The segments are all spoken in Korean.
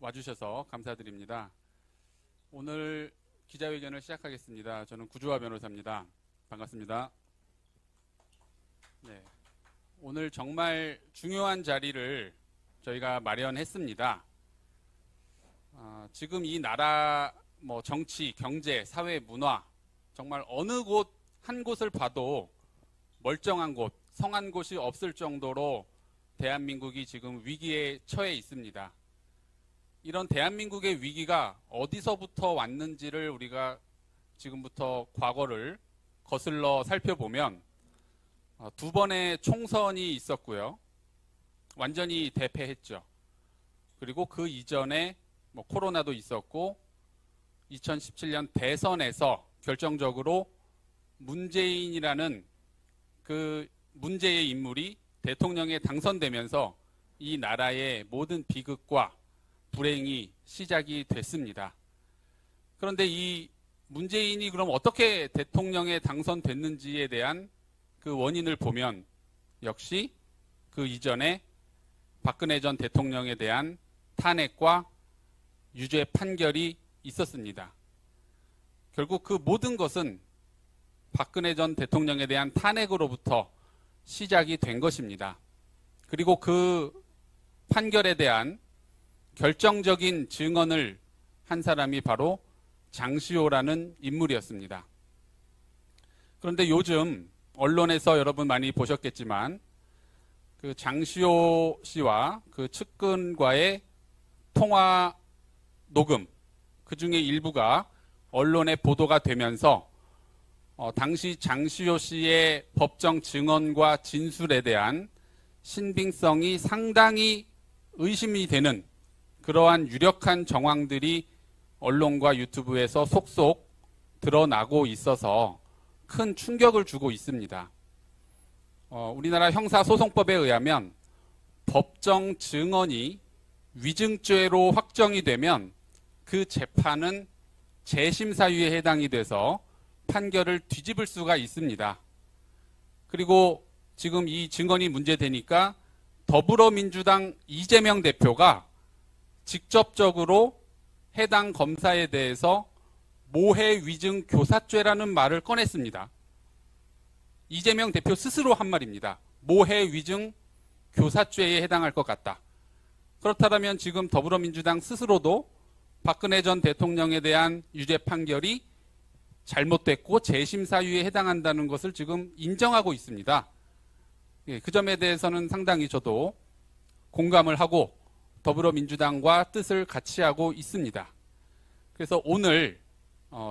와주셔서 감사드립니다. 오늘 기자회견을 시작하겠습니다. 저는 구주화 변호사입니다. 반갑습니다. 네, 오늘 정말 중요한 자리를 저희가 마련했습니다. 지금 이 나라 정치, 경제, 사회, 문화 정말 어느 곳 한 곳을 봐도 멀쩡한 곳, 성한 곳이 없을 정도로 대한민국이 지금 위기에 처해 있습니다. 이런 대한민국의 위기가 어디서부터 왔는지를 우리가 지금부터 과거를 거슬러 살펴보면 두 번의 총선이 있었고요. 완전히 대패했죠. 그리고 그 이전에 코로나도 있었고 2017년 대선에서 결정적으로 문재인이라는 그 문제의 인물이 대통령에 당선되면서 이 나라의 모든 비극과 불행이 시작이 됐습니다. 그런데 이 문재인이 그럼 어떻게 대통령에 당선됐는지에 대한 그 원인을 보면 역시 그 이전에 박근혜 전 대통령에 대한 탄핵과 유죄 판결이 있었습니다. 결국 그 모든 것은 박근혜 전 대통령에 대한 탄핵으로부터 시작이 된 것입니다. 그리고 그 판결에 대한 결정적인 증언을 한 사람이 바로 장시호라는 인물이었습니다. 그런데 요즘 언론에서 여러분 많이 보셨겠지만 그 장시호 씨와 그 측근과의 통화 녹음, 그 중에 일부가 언론에 보도가 되면서 당시 장시호 씨의 법정 증언과 진술에 대한 신빙성이 상당히 의심이 되는 그러한 유력한 정황들이 언론과 유튜브에서 속속 드러나고 있어서 큰 충격을 주고 있습니다. 우리나라 형사소송법에 의하면 법정 증언이 위증죄로 확정이 되면 그 재판은 재심사유에 해당이 돼서 판결을 뒤집을 수가 있습니다. 그리고 지금 이 증언이 문제되니까 더불어민주당 이재명 대표가 직접적으로 해당 검사에 대해서 모해 위증 교사죄라는 말을 꺼냈습니다. 이재명 대표 스스로 한 말입니다. 모해 위증 교사죄에 해당할 것 같다. 그렇다면 지금 더불어민주당 스스로도 박근혜 전 대통령에 대한 유죄 판결이 잘못됐고 재심사유에 해당한다는 것을 지금 인정하고 있습니다. 그 점에 대해서는 상당히 저도 공감을 하고 더불어민주당과 뜻을 같이 하고 있습니다. 그래서 오늘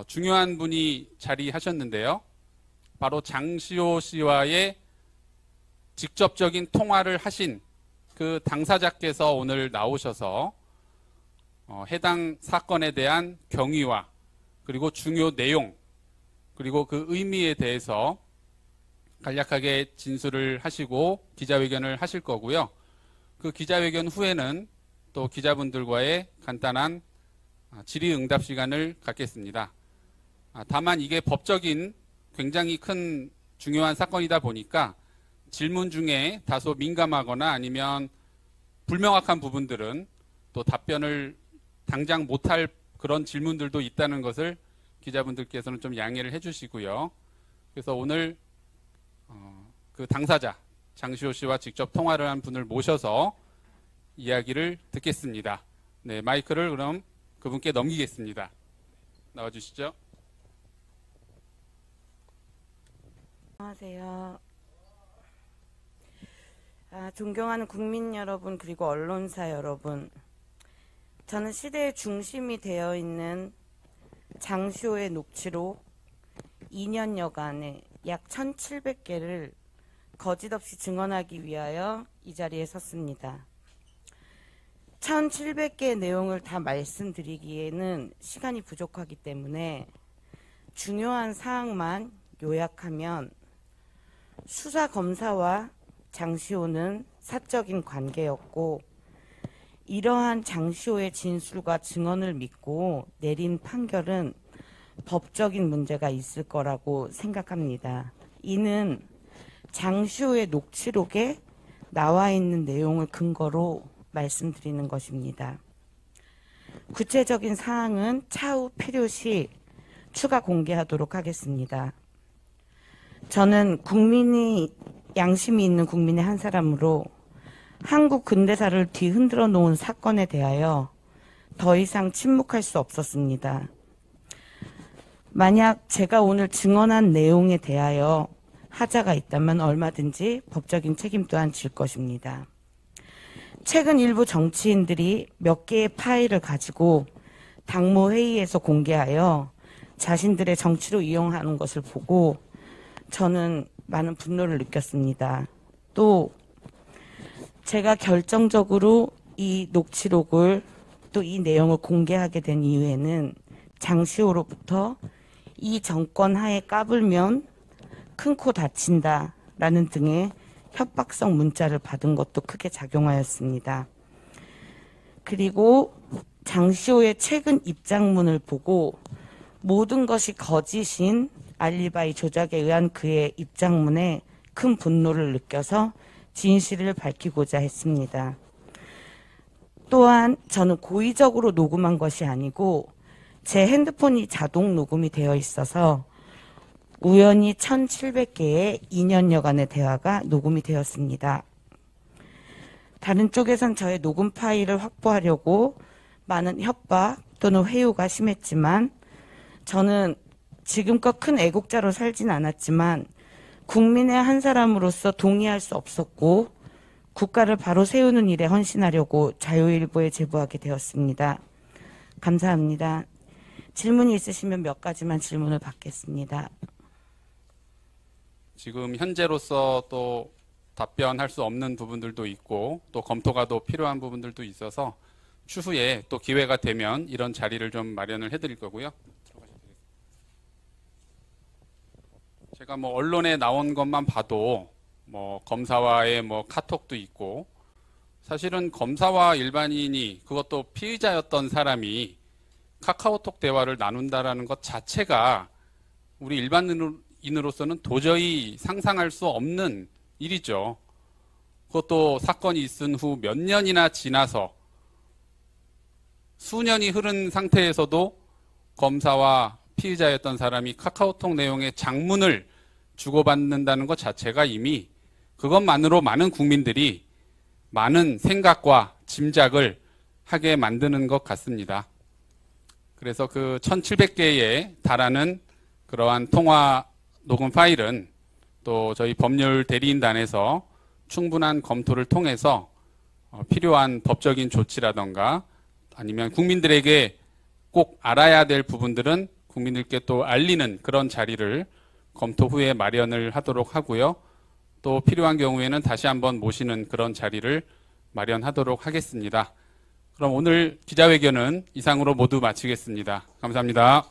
중요한 분이 자리하셨는데요. 바로 장시호 씨와의 직접적인 통화를 하신 그 당사자께서 오늘 나오셔서 해당 사건에 대한 경위와 그리고 중요 내용 그리고 그 의미에 대해서 간략하게 진술을 하시고 기자회견을 하실 거고요. 그 기자회견 후에는 또 기자분들과의 간단한 질의응답 시간을 갖겠습니다. 다만 이게 법적인 굉장히 큰 중요한 사건이다 보니까 질문 중에 다소 민감하거나 아니면 불명확한 부분들은 또 답변을 당장 못할 그런 질문들도 있다는 것을 기자분들께서는 좀 양해를 해주시고요. 그래서 오늘 그 당사자 장시호 씨와 직접 통화를 한 분을 모셔서 이야기를 듣겠습니다. 네, 마이크를 그럼 그분께 넘기겠습니다. 나와주시죠. 안녕하세요. 존경하는 국민 여러분 그리고 언론사 여러분, 저는 시대의 중심이 되어 있는 장시호의 녹취록 2년여간에 약 1700개를 거짓없이 증언하기 위하여 이 자리에 섰습니다. 1700개의 내용을 다 말씀드리기에는 시간이 부족하기 때문에 중요한 사항만 요약하면, 수사검사와 장시호는 사적인 관계였고 이러한 장시호의 진술과 증언을 믿고 내린 판결은 법적인 문제가 있을 거라고 생각합니다. 이는 장시호의 녹취록에 나와 있는 내용을 근거로 말씀드리는 것입니다. 구체적인 사항은 차후 필요시 추가 공개하도록 하겠습니다. 저는 양심이 있는 국민의 한 사람으로 한국 근대사를 뒤흔들어 놓은 사건에 대하여 더 이상 침묵할 수 없었습니다. 만약 제가 오늘 증언한 내용에 대하여 하자가 있다면 얼마든지 법적인 책임 또한 질 것입니다. 최근 일부 정치인들이 몇 개의 파일을 가지고 당무회의에서 공개하여 자신들의 정치로 이용하는 것을 보고 저는 많은 분노를 느꼈습니다. 또 제가 결정적으로 이 녹취록을 또 이 내용을 공개하게 된 이유에는 장시호로부터 이 정권 하에 까불면 큰 코 다친다라는 등의 협박성 문자를 받은 것도 크게 작용하였습니다. 그리고 장시호의 최근 입장문을 보고 모든 것이 거짓인 알리바이 조작에 의한 그의 입장문에 큰 분노를 느껴서 진실을 밝히고자 했습니다. 또한 저는 고의적으로 녹음한 것이 아니고 제 핸드폰이 자동 녹음이 되어 있어서 우연히 1700개의 2년여간의 대화가 녹음이 되었습니다. 다른 쪽에선 저의 녹음 파일을 확보하려고 많은 협박 또는 회유가 심했지만 저는 지금껏 큰 애국자로 살진 않았지만 국민의 한 사람으로서 동의할 수 없었고 국가를 바로 세우는 일에 헌신하려고 자유일보에 제보하게 되었습니다. 감사합니다. 질문이 있으시면 몇 가지만 질문을 받겠습니다. 지금 현재로서 또 답변할 수 없는 부분들도 있고 또 검토가 더 필요한 부분들도 있어서 추후에 또 기회가 되면 이런 자리를 좀 마련을 해드릴 거고요. 제가 뭐 언론에 나온 것만 봐도 뭐 검사와의 뭐 카톡도 있고 사실은 검사와 일반인이 그것도 피의자였던 사람이 카카오톡 대화를 나눈다라는 것 자체가 우리 일반인으로서는 도저히 상상할 수 없는 일이죠. 그것도 사건이 있은 후 몇 년이나 지나서 수년이 흐른 상태에서도 검사와 피의자였던 사람이 카카오톡 내용의 장문을 주고받는다는 것 자체가 이미 그것만으로 많은 국민들이 많은 생각과 짐작을 하게 만드는 것 같습니다. 그래서 그 1700개에 달하는 그러한 통화 녹음 파일은 또 저희 법률 대리인단에서 충분한 검토를 통해서 필요한 법적인 조치라던가 아니면 국민들에게 꼭 알아야 될 부분들은 국민들께 또 알리는 그런 자리를 검토 후에 마련을 하도록 하고요. 또 필요한 경우에는 다시 한번 모시는 그런 자리를 마련하도록 하겠습니다. 그럼 오늘 기자회견은 이상으로 모두 마치겠습니다. 감사합니다.